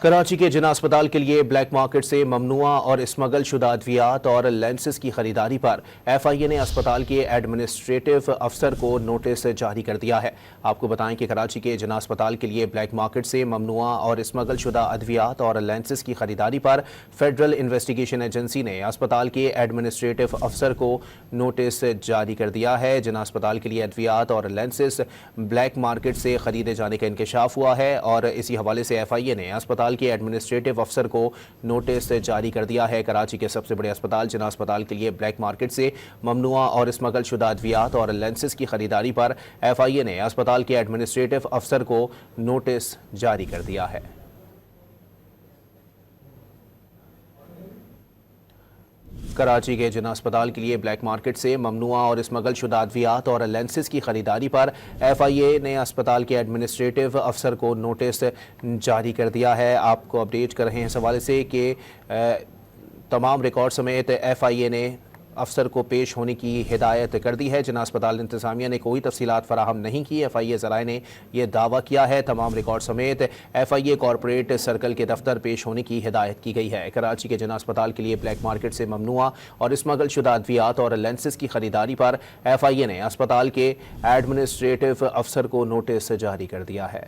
کراچی کے جناح اسپتال کے لیے بلیک مارکیٹ سے ممنوع اور اسمگل شدہ ادویات اور لینسز کی خریداری پر ایف آئی اے نے اسپتال کے ایڈمنسٹریٹو افسر کو نوٹس جاری کر دیا ہے۔ آپ کو بتائیں کہ کراچی کے جناح اسپتال کے لیے بلیک مارکیٹ سے ممنوع اور اسمگل شدہ ادویات اور لینسز کی خریداری پر فیڈرل انویسٹیگیشن ایجنسی نے اسپتال کے ایڈمنسٹریٹو افسر کو نوٹس جاری کر دیا ہے۔ جناح اسپتال کے لیے ادویات اور لینسز بلیک مارکیٹ سے خریدے جانے کا انکشاف ہوا ہے اور اسی حوالے سے ایف آئی اے نے اسپتال کے ایڈمنسٹریٹو افسر کو نوٹس جاری کر دیا ہے۔ کراچی کے سب سے بڑے اسپتال جناح اسپتال کے لیے بلیک مارکیٹ سے ممنوع اور اسمگل شدہ ادویات اور لینسز کی خریداری پر ایف آئی اے نے اسپتال کے ایڈمنسٹریٹو افسر کو نوٹس جاری کر دیا ہے۔ کراچی کے جناح اسپتال کے لیے بلیک مارکیٹ سے ممنوع اور اسمگل شدہ ادویات اور لینسز کی خریداری پر ایف آئی اے نے اسپتال کے ایڈمنسٹریٹو افسر کو نوٹس جاری کر دیا ہے۔ آپ کو اپڈیٹ کر رہے ہیں اس حوالے سے کہ تمام ریکارڈ سمیت ایف آئی اے نے افسر کو پیش ہونے کی ہدایت کر دی ہے۔ جناح اسپتال انتظامیہ نے کوئی تفصیلات فراہم نہیں کی۔ ایف آئی اے ذرائع نے یہ دعویٰ کیا ہے تمام ریکارڈ سمیت F I A corporate circle کے دفتر پیش ہونے کی ہدایت کی گئی ہے۔ کراچی کے جناح اسپتال کے لیے بلیک مارکیٹ سے ممنوع اور اسمگل شدہ ادویات اور لینسز کی خریداری پر ایف آئی اے نے اسپتال کے ایڈمنسٹریٹو افسر کو نوٹس جاری کر دیا ہے۔